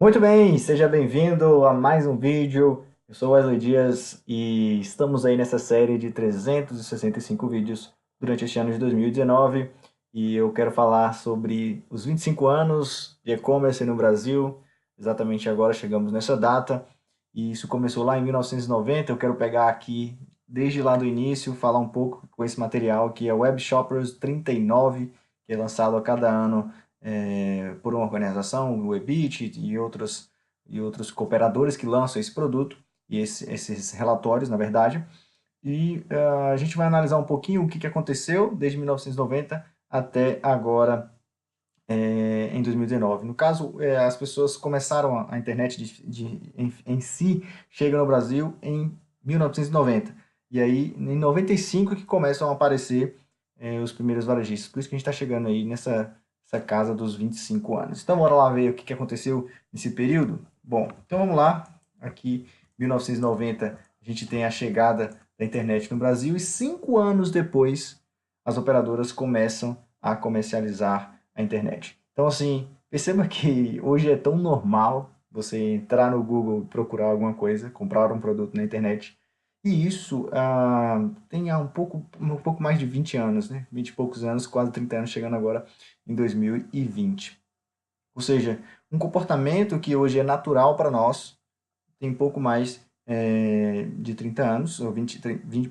Muito bem, seja bem-vindo a mais um vídeo. Eu sou Wesley Dias e estamos aí nessa série de 365 vídeos durante este ano de 2019 e eu quero falar sobre os 25 anos de e-commerce no Brasil. Exatamente agora chegamos nessa data e isso começou lá em 1990. Eu quero pegar aqui desde lá do início, falar um pouco com esse material que é o Web Shoppers 39, que é lançado a cada ano por uma organização, o Ebit e outros cooperadores que lançam esse produto e esses relatórios, na verdade. E a gente vai analisar um pouquinho o que aconteceu desde 1990 até agora, em 2019. No caso, as pessoas começaram a internet em si, chega no Brasil em 1990. E aí, em 95 que começam a aparecer os primeiros varejistas. Por isso que a gente está chegando aí nessa casa dos 25 anos. Então, bora lá ver o que aconteceu nesse período? Bom, então vamos lá. Aqui, 1990, a gente tem a chegada da internet no Brasil e 5 anos depois, as operadoras começam a comercializar a internet. Então, assim, perceba que hoje é tão normal você entrar no Google, procurar alguma coisa, comprar um produto na internet. E isso tem há um pouco mais de 20 anos, né? 20 e poucos anos, quase 30 anos, chegando agora em 2020. Ou seja, um comportamento que hoje é natural para nós, tem pouco mais de 30 anos, ou 20,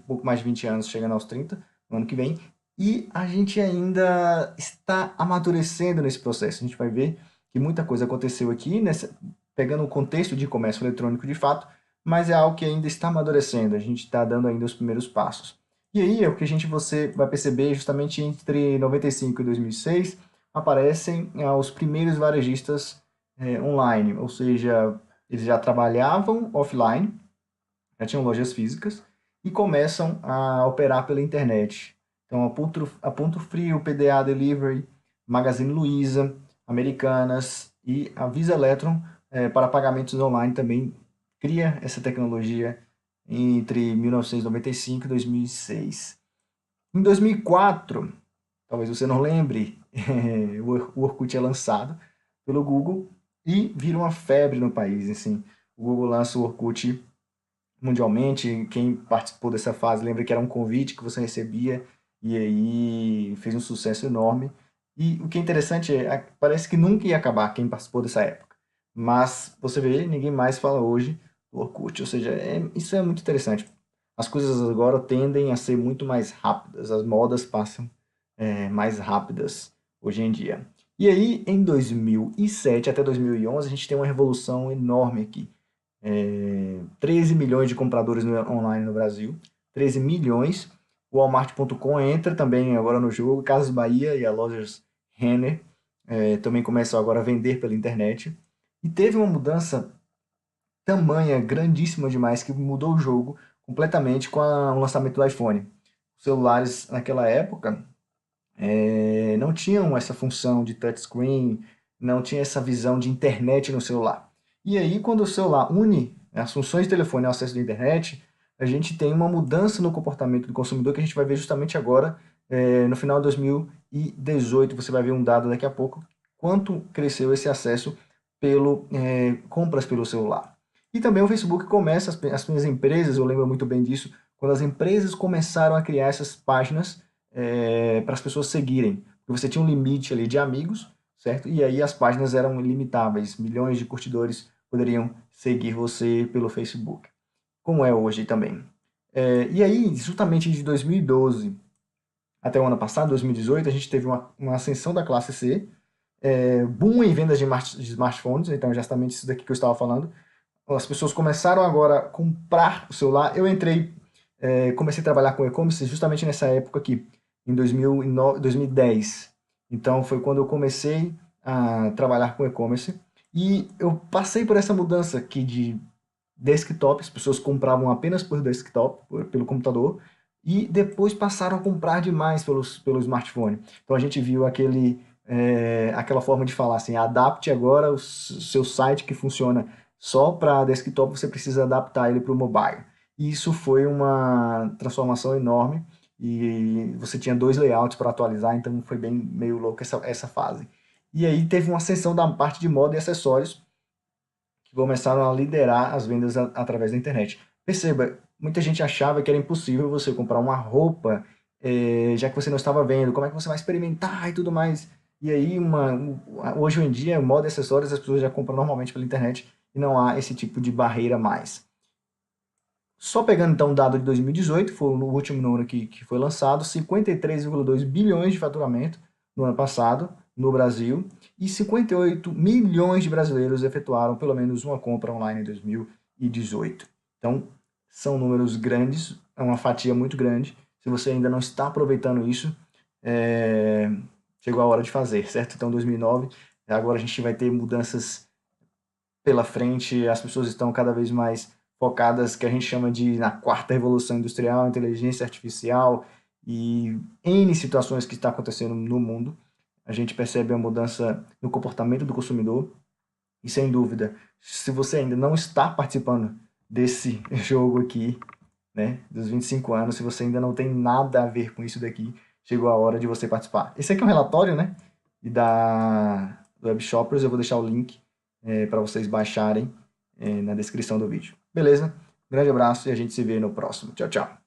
pouco mais de 20 anos, chegando aos 30 no ano que vem, e a gente ainda está amadurecendo nesse processo. A gente vai ver que muita coisa aconteceu aqui, pegando o contexto de comércio eletrônico de fato, mas é algo que ainda está amadurecendo, a gente está dando ainda os primeiros passos. E aí é o que você vai perceber justamente entre 95 e 2006, aparecem os primeiros varejistas online, ou seja, eles já trabalhavam offline, já tinham lojas físicas e começam a operar pela internet. Então, a Ponto Frio, PDA Delivery, Magazine Luiza, Americanas e a Visa Electron, para pagamentos online, também cria essa tecnologia entre 1995 e 2006. Em 2004, talvez você não lembre, o Orkut é lançado pelo Google e vira uma febre no país. Assim, o Google lança o Orkut mundialmente. Quem participou dessa fase lembra que era um convite que você recebia e aí fez um sucesso enorme. E o que é interessante parece que nunca ia acabar quem participou dessa época. Mas você vê, ninguém mais fala hoje do Orkut. Ou seja, isso é muito interessante. As coisas agora tendem a ser muito mais rápidas, as modas passam mais rápidas hoje em dia. E aí, em 2007 até 2011, a gente tem uma revolução enorme aqui. 13 milhões de compradores online no Brasil, 13 milhões. O Walmart.com entra também agora no jogo, Casas Bahia e a Lojas Renner também começam agora a vender pela internet. E teve uma mudança tamanha, grandíssima demais, que mudou o jogo completamente com o lançamento do iPhone. Os celulares naquela época não tinham essa função de touchscreen, não tinha essa visão de internet no celular. E aí, quando o celular une as funções de telefone ao acesso da internet, a gente tem uma mudança no comportamento do consumidor que a gente vai ver justamente agora, no final de 2018. Você vai ver um dado daqui a pouco, quanto cresceu esse acesso pelo compras pelo celular. E também o Facebook começa, as minhas empresas, eu lembro muito bem disso, quando as empresas começaram a criar essas páginas para as pessoas seguirem. Porque você tinha um limite ali de amigos, certo? E aí as páginas eram ilimitáveis, milhões de curtidores poderiam seguir você pelo Facebook, como é hoje também. E aí, justamente de 2012 até o ano passado, 2018, a gente teve uma ascensão da classe C, boom em vendas de smartphones, então justamente isso daqui que eu estava falando. As pessoas começaram agora a comprar o celular. Eu entrei, comecei a trabalhar com e-commerce justamente nessa época aqui, em 2009, 2010. Então foi quando eu comecei a trabalhar com e-commerce e eu passei por essa mudança aqui de desktop. As pessoas compravam apenas por desktop, pelo computador, e depois passaram a comprar demais pelo smartphone. Então a gente viu aquela forma de falar assim: adapte agora o seu site que funciona só para desktop, você precisa adaptar ele para o mobile. E isso foi uma transformação enorme e você tinha dois layouts para atualizar, então foi bem meio louco essa fase. E aí teve uma ascensão da parte de moda e acessórios, que começaram a liderar as vendas através da internet. Perceba, muita gente achava que era impossível você comprar uma roupa, já que você não estava vendo, como é que você vai experimentar e tudo mais. E aí, hoje em dia, moda e acessórios, as pessoas já compram normalmente pela internet e não há esse tipo de barreira mais. Só pegando então o dado de 2018, foi o último número que foi lançado, 53,2 bilhões de faturamento no ano passado no Brasil e 58 milhões de brasileiros efetuaram pelo menos uma compra online em 2018. Então, são números grandes, é uma fatia muito grande. Se você ainda não está aproveitando isso, chegou a hora de fazer, certo? Então, 2009, agora a gente vai ter mudanças pela frente, as pessoas estão cada vez mais focadas, que a gente chama de na quarta revolução industrial, inteligência artificial e N situações que está acontecendo no mundo. A gente percebe a mudança no comportamento do consumidor e, sem dúvida, se você ainda não está participando desse jogo aqui, né, dos 25 anos, se você ainda não tem nada a ver com isso daqui, chegou a hora de você participar. Esse aqui é um relatório, né, do Web Shoppers, eu vou deixar o link para vocês baixarem na descrição do vídeo. Beleza? Grande abraço e a gente se vê no próximo. Tchau, tchau.